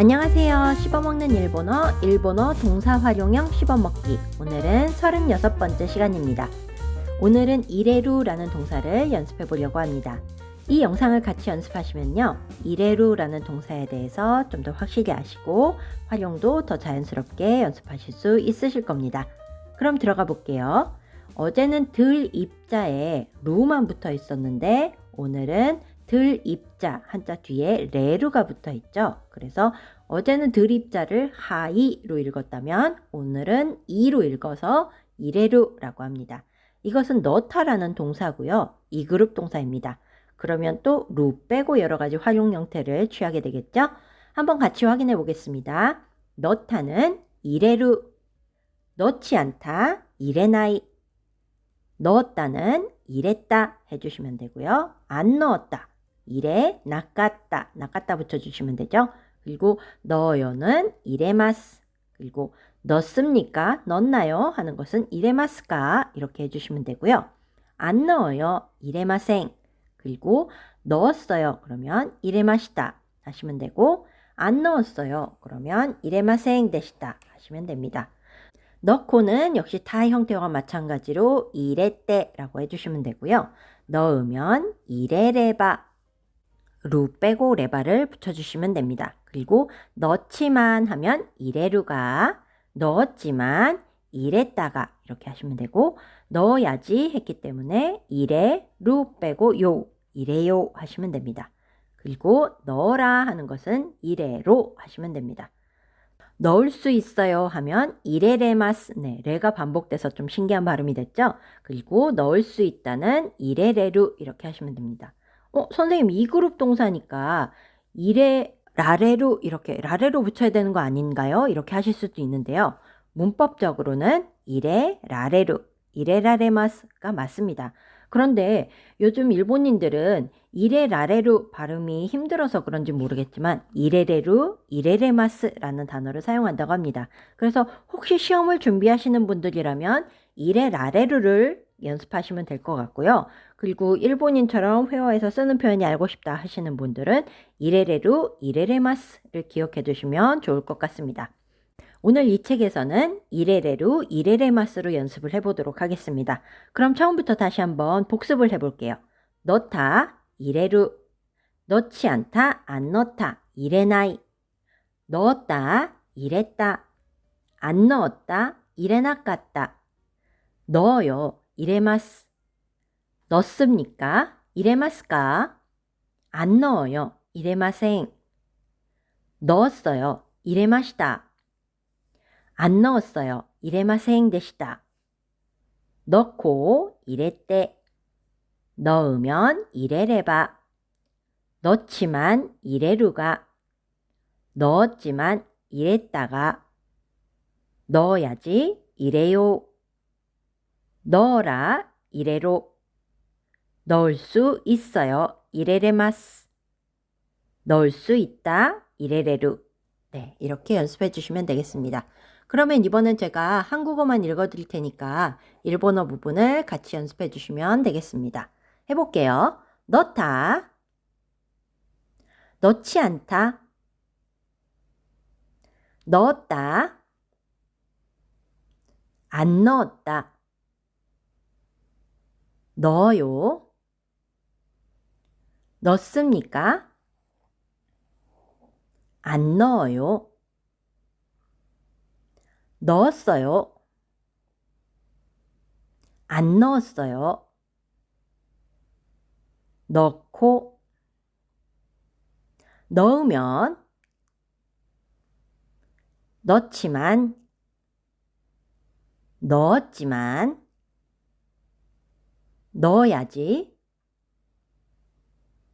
안녕하세요. 씹어먹는 일본어 동사 활용형 씹어먹기. 오늘은 36번째 시간입니다. 오늘은 이레루라는 동사를 연습해 보려고 합니다. 이 영상을 같이 연습하시면요, 이레루라는 동사에 대해서 좀 더 확실히 아시고 활용도 더 자연스럽게 연습하실 수 있으실 겁니다. 그럼 들어가 볼게요. 어제는 들 입자에 루만 붙어 있었는데 오늘은 들 입자 한자 뒤에 레루가 붙어 있죠. 그래서 어제는 들 입자를 하이로 읽었다면 오늘은 이로 읽어서 이레루라고 합니다. 이것은 넣다라는 동사고요. 이 그룹 동사입니다. 그러면 또 루 빼고 여러 가지 활용 형태를 취하게 되겠죠? 한번 같이 확인해 보겠습니다. 넣다는 이레루, 넣지 않다 이레나이, 넣었다는 이랬다 해주시면 되고요. 안 넣었다 이래 낚았다, 낚았다 붙여주시면 되죠. 그리고 넣어요는 이레마스, 그리고 넣습니까? 넣나요? 하는 것은 이레마스까 이렇게 해주시면 되고요. 안 넣어요 이레마생, 그리고 넣었어요 그러면 이레마시다 하시면 되고, 안 넣었어요 그러면 이레마생 되시다 하시면 됩니다. 넣고는 역시 타 형태와 마찬가지로 이레떼라고 해주시면 되고요. 넣으면 이레레바, 루 빼고 레바를 붙여주시면 됩니다. 그리고 넣지만 하면 이레루가, 넣었지만 이랬다가 이렇게 하시면 되고, 넣어야지 했기 때문에 이레, 루 빼고 요, 이래요 하시면 됩니다. 그리고 넣어라 하는 것은 이래로 하시면 됩니다. 넣을 수 있어요 하면 이레레마스, 네, 레가 반복돼서 좀 신기한 발음이 됐죠? 그리고 넣을 수 있다는 이레레루 이렇게 하시면 됩니다. 선생님 이 그룹 동사니까 이레 라레루, 이렇게 라레로 붙여야 되는 거 아닌가요? 이렇게 하실 수도 있는데요. 문법적으로는 이레 라레루, 이레라레마스가 맞습니다. 그런데 요즘 일본인들은 이레 라레루 발음이 힘들어서 그런지 모르겠지만 이레레루, 이레레마스라는 단어를 사용한다고 합니다. 그래서 혹시 시험을 준비하시는 분들이라면 이레 라레루를 연습하시면 될 것 같고요. 그리고 일본인처럼 회화에서 쓰는 표현이 알고 싶다 하시는 분들은 이레레루, 이레레마스를 기억해 두시면 좋을 것 같습니다. 오늘 이 책에서는 이레레루, 이레레마스로 연습을 해보도록 하겠습니다. 그럼 처음부터 다시 한번 복습을 해볼게요. 넣다, 이레루, 넣지 않다, 안 넣다, 이레나이, 넣었다, 이랬다, 안 넣었다, 이레나깠다, 넣어요, 이레마스, 넣습니까? 이레마스까? 안 넣어요, 이레마생, 넣었어요, 이레마시다, 안 넣었어요, 이레마생 되시다, 넣고 이랬대, 넣으면 이래레바, 넣지만 이래루가, 넣었지만 이랬다가, 넣어야지 이래요, 넣어라 이래로, 넣을 수 있어요 이레레마스, 넣을 수 있다 이레레루. 네, 이렇게 연습해 주시면 되겠습니다. 그러면 이번엔 제가 한국어만 읽어 드릴 테니까 일본어 부분을 같이 연습해 주시면 되겠습니다. 해볼게요. 넣다, 넣지 않다, 넣었다, 안 넣었다, 넣어요, 넣습니까? 안 넣어요, 넣었어요, 안 넣었어요, 넣고, 넣으면, 넣지만, 넣었지만, 넣어야지,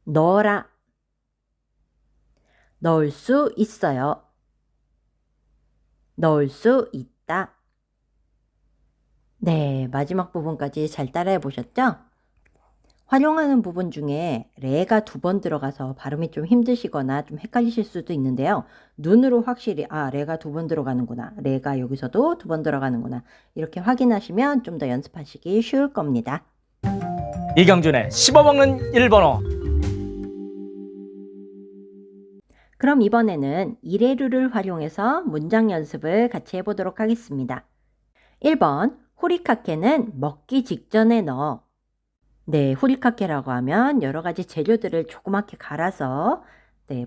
넣어라, 넣을 수 있어요, 넣을 수 있다. 네, 마지막 부분까지 잘 따라해 보셨죠? 활용하는 부분 중에 레가 2번 들어가서 발음이 좀 힘드시거나 좀 헷갈리실 수도 있는데요. 눈으로 확실히 레가 2번 들어가는구나, 레가 여기서도 2번 들어가는구나, 이렇게 확인하시면 좀 더 연습하시기 쉬울 겁니다. 이경준의 씹어먹는 일본어. 그럼 이번에는 이레루를 활용해서 문장 연습을 같이 해보도록 하겠습니다. 1번, 후리카케는 먹기 직전에 넣어. 네, 후리카케라고 하면 여러 가지 재료들을 조그맣게 갈아서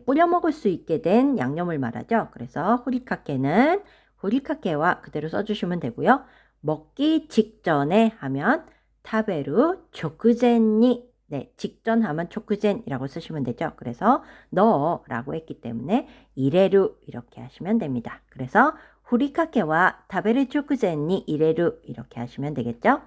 뿌려 먹을 수 있게 된 양념을 말하죠. 그래서 후리카케는 후리카케와 그대로 써주시면 되고요. 먹기 직전에 하면 타베루 초크젠니, 네, 직전 하면 초크젠이라고 쓰시면 되죠. 그래서 넣어라고 했기 때문에 이레루 이렇게 하시면 됩니다. 그래서 후리카케와 타베르 초크젠니 이레루 이렇게 하시면 되겠죠.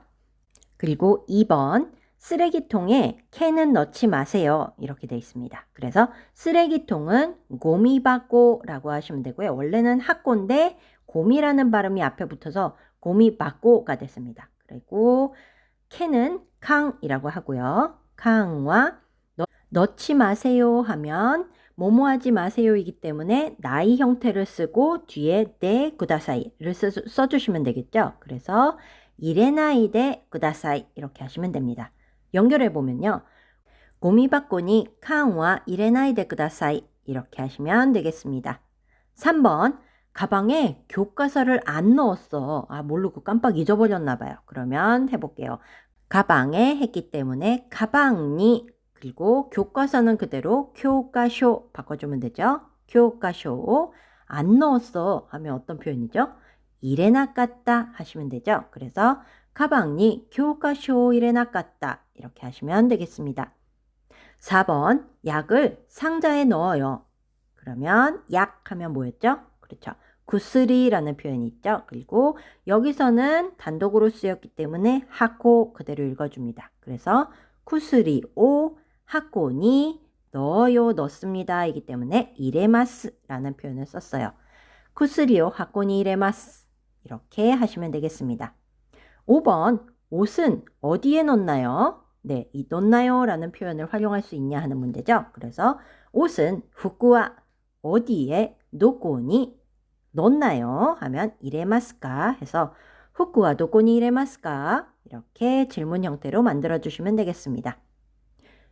그리고 2번 쓰레기통에 캔은 넣지 마세요. 이렇게 되어 있습니다. 그래서 쓰레기통은 고미바꼬라고 하시면 되고요. 원래는 학고인데 고미라는 발음이 앞에 붙어서 고미바꼬가 됐습니다. 그리고 캔은 캉이라고 하고요. 캉과 넣지 마세요 하면 뭐뭐 하지 마세요이기 때문에 나이 형태를 쓰고 뒤에 네 구다사이를 써주시면 되겠죠. 그래서 이레나이데 구다사이 이렇게 하시면 됩니다. 연결해 보면요. 고미바꼬니 칸와 이레나이데 구다사이 이렇게 하시면 되겠습니다. 3번 가방에 교과서를 안 넣었어. 모르고 깜빡 잊어버렸나 봐요. 그러면 해볼게요. 가방에 했기 때문에 가방니 그리고 교과서는 그대로 교과쇼 바꿔주면 되죠. 교과쇼 안 넣었어 하면 어떤 표현이죠? 이레 나갔다 하시면 되죠. 그래서 가방니 교과쇼 이레 나갔다 이렇게 하시면 되겠습니다. 4번 약을 상자에 넣어요. 그러면 약 하면 뭐였죠? 그렇죠. 구스리라는 표현이 있죠. 그리고 여기서는 단독으로 쓰였기 때문에 하코 그대로 읽어줍니다. 그래서 구스리 오 하코니 넣어요 넣습니다 이기 때문에 이레마스라는 표현을 썼어요. 구스리오 하코니 이레마스 이렇게 하시면 되겠습니다. 5번 옷은 어디에 넣나요? 네, 이 넣나요? 라는 표현을 활용할 수 있냐 하는 문제죠. 그래서 옷은 후쿠와 어디에 노코니 넣나요? 하면 이레마스까 해서 후쿠와 노코니 이레마스까 이렇게 질문 형태로 만들어 주시면 되겠습니다.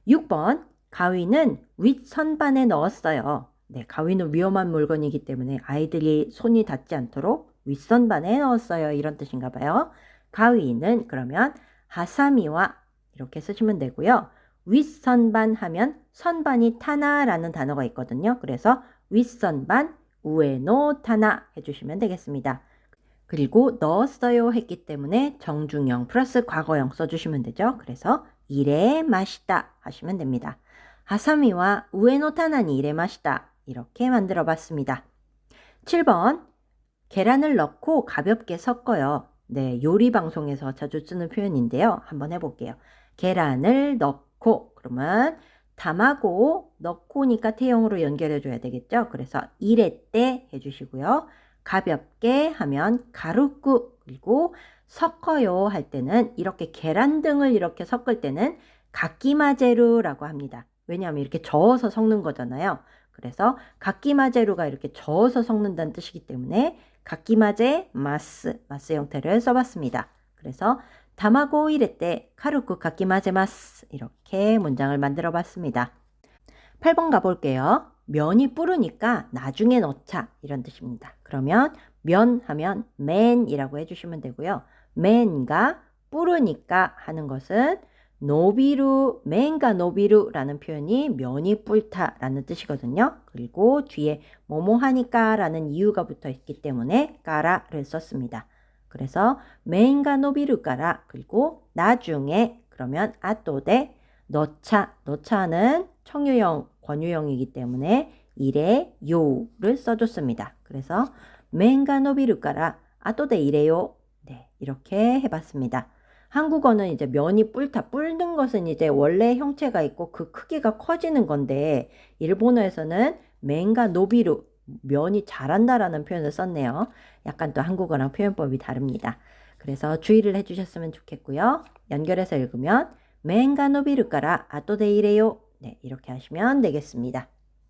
6번 가위는 윗선반에 넣었어요. 네, 가위는 위험한 물건이기 때문에 아이들이 손이 닿지 않도록 윗선반에 넣었어요. 이런 뜻인가 봐요. 가위는 그러면 하사미와 이렇게 쓰시면 되고요. 윗선반 하면 선반이 타나라는 단어가 있거든요. 그래서 윗선반 우에노 타나 해주시면 되겠습니다. 그리고 넣었어요 했기 때문에 정중형 플러스 과거형 써주시면 되죠. 그래서 이레 마시다 하시면 됩니다. 하사미와 우에노 타나니 이레 마시다 이렇게 만들어 봤습니다. 7번 계란을 넣고 가볍게 섞어요. 네, 요리 방송에서 자주 쓰는 표현인데요. 한번 해볼게요. 계란을 넣고 그러면 담하고 넣고니까 태형으로 연결해 줘야 되겠죠. 그래서 이레때 해주시고요. 가볍게 하면 가루꾸 그리고 섞어요 할 때는 이렇게 계란 등을 이렇게 섞을 때는 가끼마제루라고 합니다. 왜냐하면 이렇게 저어서 섞는 거잖아요. 그래서 가끼마제루가 이렇게 저어서 섞는다는 뜻이기 때문에 가끼마제 마스 형태를 써봤습니다. 그래서 다마고 이레때 카루쿠 가끼마제마스 이렇게 문장을 만들어 봤습니다. 8번 가볼게요. 면이 뿌르니까 나중에 넣자 이런 뜻입니다. 그러면 면 하면 맨이라고 해주시면 되고요. 맨가 뿌르니까 하는 것은 노비루, 맨가 노비루라는 표현이 면이 뿔다라는 뜻이거든요. 그리고 뒤에 뭐뭐 하니까 라는 이유가 붙어 있기 때문에 까라를 썼습니다. 그래서 맨가 노비루까라 그리고 나중에 그러면 아또데 넣자는 청유형, 권유형이기 때문에 이래 요를 써줬습니다. 그래서 맨가 노비루까라 아또데 이래요. 네, 이렇게 해봤습니다. 한국어는 이제 면이 뿔는 것은 이제 원래 형체가 있고 그 크기가 커지는 건데 일본어에서는 맨가 노비루 면이 자란다라는 표현을 썼네요. 약간 또 한국어랑 표현법이 다릅니다. 그래서 주의를 해주셨으면 좋겠고요. 연결해서 읽으면 맨가 노비루까라 아또데 이래요. 네, 이렇게 하시면 되겠습니다.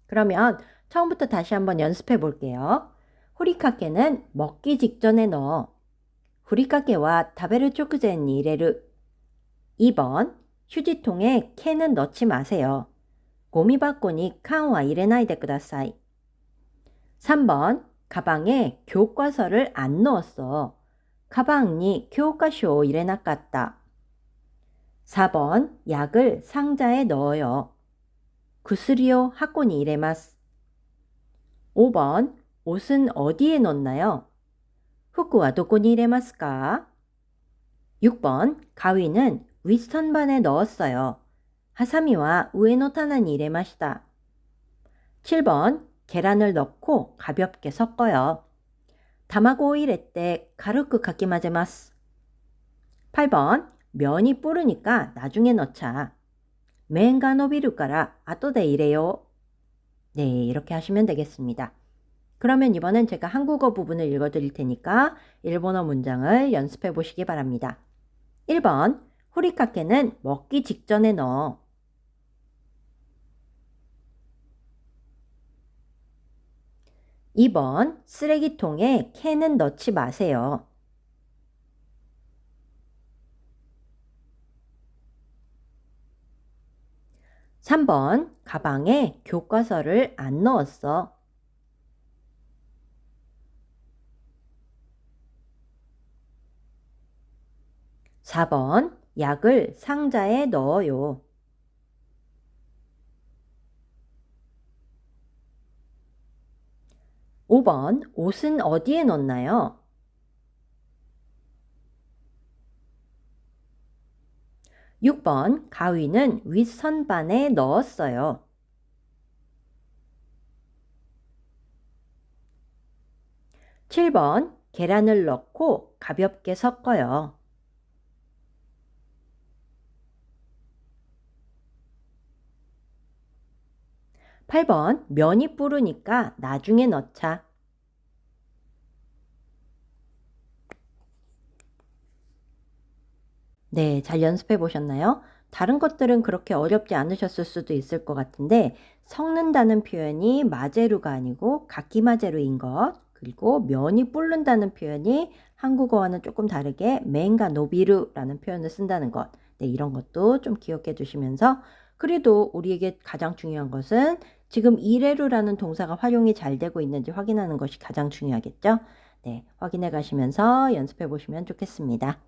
그러면 처음부터 다시 한번 연습해 볼게요. 후리카케는 먹기 직전에 넣어. 후리카케와 타베르 초크젠に入れる. 2번 휴지통에 캔은 넣지 마세요. 고미바코니 칸와 入れないでください. 3번 가방에 교과서를 안 넣었어. 가방이 교과쇼 이래 놨겠다. 4번 약을 상자에 넣어요. 구스리오 학고니 이레마스. 5번 옷은 어디에 넣나요? 후쿠와 도코니 이레마스까? 6번 가위는 윗선반에 넣었어요. 하사미와 우에노 타나니 이레마시다. 7번 계란을 넣고 가볍게 섞어요. 타마고 오이레 때 가르크 가키마제마스. 8번 면이 뿌르니까 나중에 넣자. 맨가 노비르까라 아또데 이래요. 네, 이렇게 하시면 되겠습니다. 그러면 이번엔 제가 한국어 부분을 읽어드릴 테니까 일본어 문장을 연습해 보시기 바랍니다. 1번 후리카케는 먹기 직전에 넣어. 2번 쓰레기통에 캔은 넣지 마세요. 3번 가방에 교과서를 안 넣었어. 4번 약을 상자에 넣어요. 5번 옷은 어디에 넣나요? 6번 가위는 윗선반에 넣었어요. 7번 계란을 넣고 가볍게 섞어요. 8번 면이 뿌르니까 나중에 넣자. 네, 잘 연습해 보셨나요? 다른 것들은 그렇게 어렵지 않으셨을 수도 있을 것 같은데 섞는다는 표현이 마제루가 아니고 가키마제루인 것, 그리고 면이 불른다는 표현이 한국어와는 조금 다르게 맨가 노비루라는 표현을 쓴다는 것, 네, 이런 것도 좀 기억해 두시면서 그래도 우리에게 가장 중요한 것은 지금 이레루라는 동사가 활용이 잘 되고 있는지 확인하는 것이 가장 중요하겠죠? 네, 확인해 가시면서 연습해 보시면 좋겠습니다.